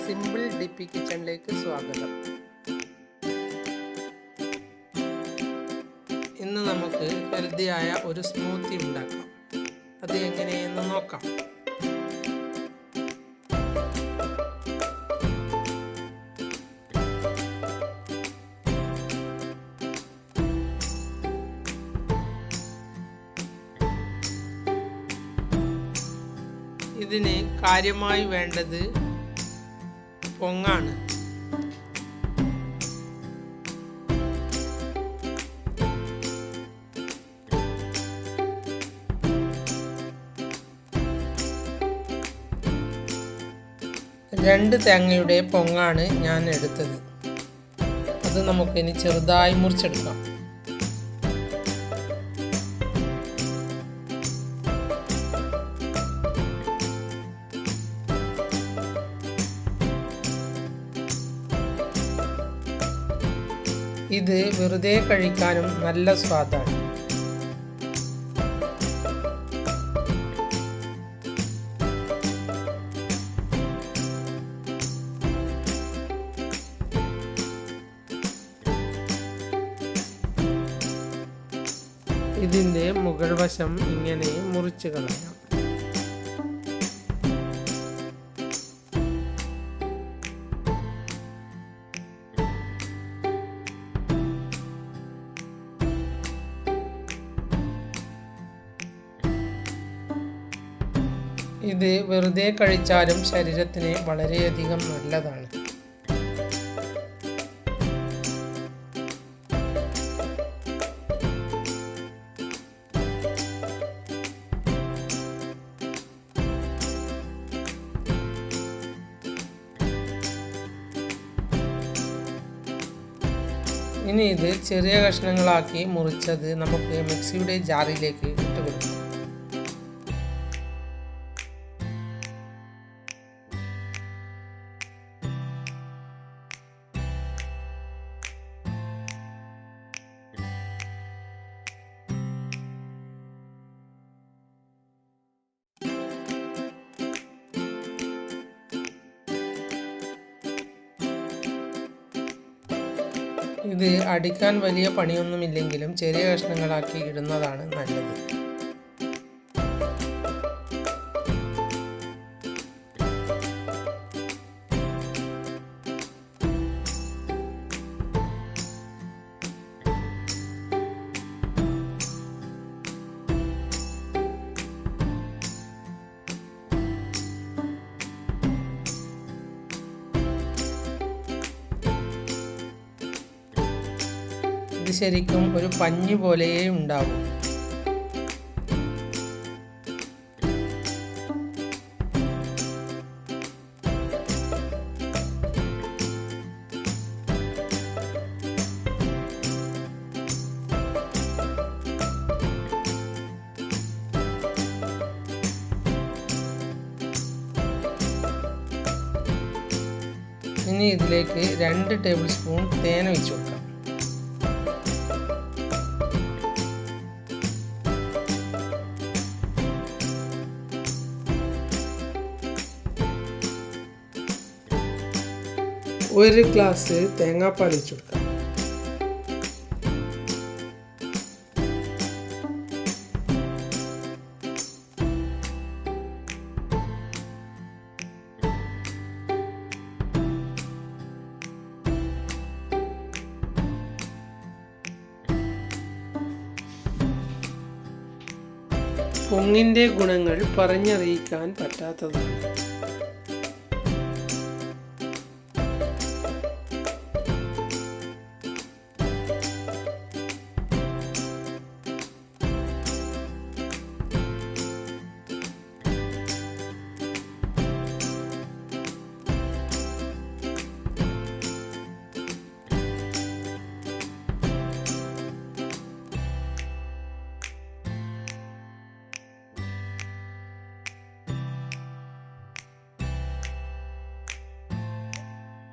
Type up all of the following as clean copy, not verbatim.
Simple ഡിപ്പി കിച്ചണിലേക്ക് സ്വാഗതം. ഇന്ന് നമുക്ക് ഹെൽത്തിയായ ഒരു സ്മൂത്തി ഉണ്ടാക്കാം. അത് എങ്ങനെയെന്ന് നോക്കാം. ഇതിന് കാര്യമായി വേണ്ടത് പൊങ്ങാണ്. രണ്ട് തേങ്ങയുടെ പൊങ്ങാണ് ഞാൻ എടുത്തത്. അത് നമുക്കിനി ചെറുതായി മുറിച്ചെടുക്കാം. ഇത് വെറുതെ കഴിക്കാനും നല്ല സ്വാദാണ്. ഇതിൻ്റെ മുകൾ വശം ഇങ്ങനെ മുറിച്ച് കളയാം. ഇത് വെറുതെ കഴിച്ചാലും ശരീരത്തിന് വളരെയധികം നല്ലതാണ്. ഇനി ഇത് ചെറിയ കഷ്ണങ്ങളാക്കി മുറിച്ചത് നമുക്ക് മിക്സിയുടെ ജാറിലേക്ക് ഇട്ട് കൊടുക്കാം. ഇത് അടിക്കാൻ വലിയ പണിയൊന്നുമില്ലെങ്കിലും ചെറിയ കഷ്ണങ്ങളാക്കി ഇടുന്നതാണ് നല്ലത്. ഇത് ശരിക്കും ഒരു പഞ്ഞി പോലെയേ ഉണ്ടാവും. ഇനി ഇതിലേക്ക് 2 ടേബിൾ സ്പൂൺ തേൻ ഒഴിച്ചു കൊടുക്കാം. ഒരു ഗ്ലാസ് തേങ്ങാപ്പാൽ ഒഴിച്ചു കൊടുക്കാം. പൊങ്ങിൻ്റെ ഗുണങ്ങൾ പറഞ്ഞറിയിക്കാൻ പറ്റാത്തതാണ്.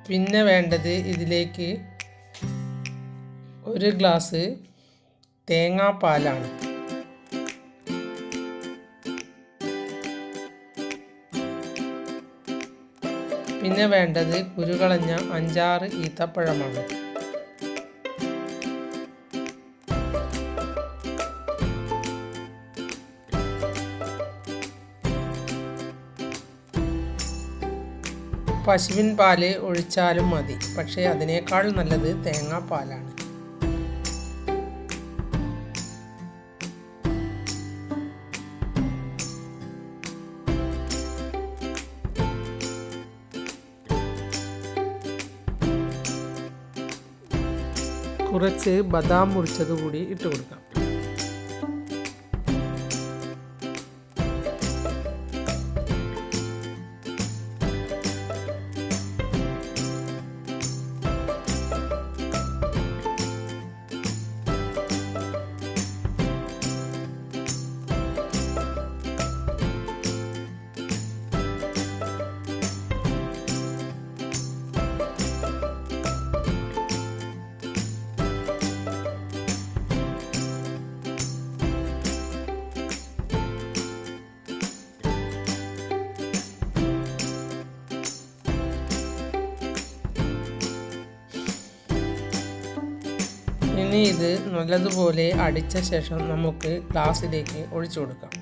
പിന്നെ വേണ്ടത് ഇതിലേക്ക് 1 ഗ്ലാസ് തേങ്ങാപ്പാലാണ്. പിന്നെ വേണ്ടത് കുരുകളഞ്ഞ 5-6 ഈത്തപ്പഴമാണ്. പശുവിൻ പാല് ഒഴിച്ചാലും മതി, പക്ഷേ അതിനേക്കാൾ നല്ലത് തേങ്ങാപ്പാലാണ്. കുറച്ച് ബദാം മുറിച്ചത് കൂടി ഇട്ട് കൊടുക്കാം. ഇനി ഇത് നല്ലതുപോലെ അടിച്ച ശേഷം നമുക്ക് ഗ്ലാസ്സിലേക്ക് ഒഴിച്ചു കൊടുക്കാം.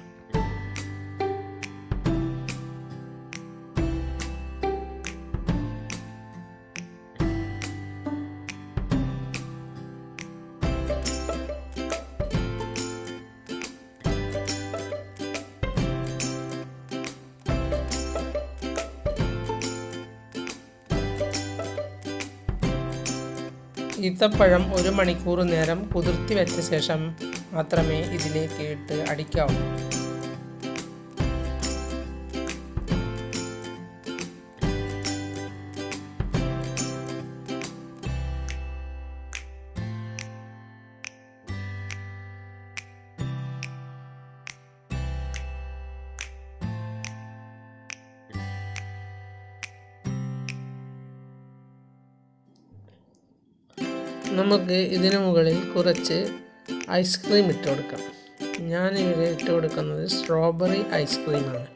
ഈത്തപ്പഴം 1 മണിക്കൂർ നേരം കുതിർത്തി വെച്ച ശേഷം മാത്രമേ ഇതിലേക്ക് ഇട്ട് അടിക്കാവൂ. നമുക്ക് ഇതിനു മുകളിൽ കുറച്ച് ഐസ്ക്രീം ഇട്ട് കൊടുക്കാം. ഞാനിവിടെ ഇട്ട് കൊടുക്കുന്നത് സ്ട്രോബെറി ഐസ്ക്രീമാണ്.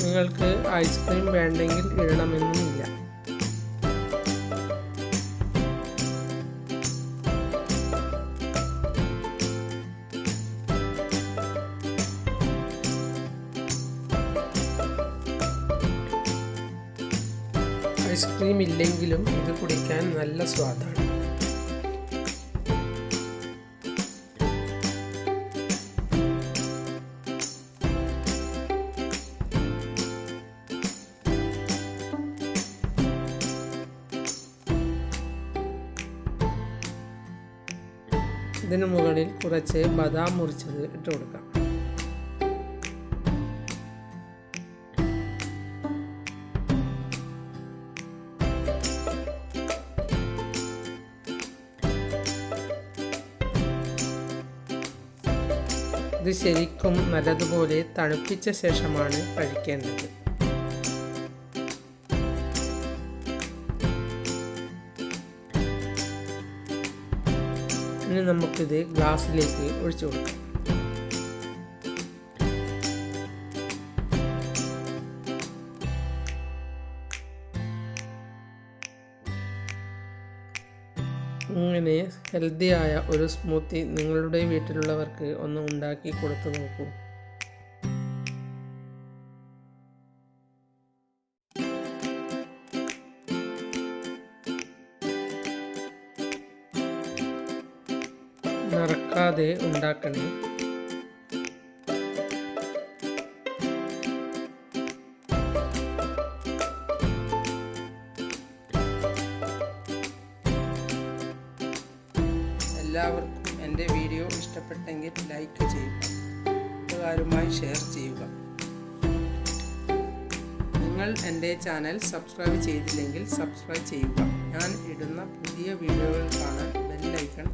നിങ്ങൾക്ക് ഐസ്ക്രീം വേണ്ടെങ്കിൽ ഇടണമെന്നുമില്ല. ഐസ്ക്രീം ഇല്ലെങ്കിലും ഇത് കുടിക്കാൻ നല്ല സ്വാദാണ്. ഇതിന് മുകളിൽ കുറച്ച് ബദാം മുറിച്ചത് ഇട്ട് കൊടുക്കാം. ഇത് ശരിക്കും നല്ലതുപോലെ തണുപ്പിച്ച ശേഷമാണ് കഴിക്കേണ്ടത്. ഇനി നമുക്കിത് ഗ്ലാസ്സിലേക്ക് ഒഴിച്ചു കൊടുക്കാം. ഇങ്ങനെ ഹെൽത്തിയായ ഒരു സ്മൂത്തി നിങ്ങളുടെ വീട്ടിലുള്ളവർക്ക് ഒന്ന് ഉണ്ടാക്കി കൊടുത്തു നോക്കൂ. മറക്കാതെ ഉണ്ടാക്കണേ. എല്ലാവർക്കും എൻ്റെ വീഡിയോ ഇഷ്ടപ്പെട്ടെങ്കിൽ ലൈക്ക് ചെയ്യുക, കൂട്ടുകാരുമായി ഷെയർ ചെയ്യുക. നിങ്ങൾ എൻ്റെ ചാനൽ സബ്സ്ക്രൈബ് ചെയ്തില്ലെങ്കിൽ സബ്സ്ക്രൈബ് ചെയ്യുക. ഞാൻ ഇടുന്ന പുതിയ വീഡിയോകൾ കാണാൻ ബെൽ ഐക്കൺ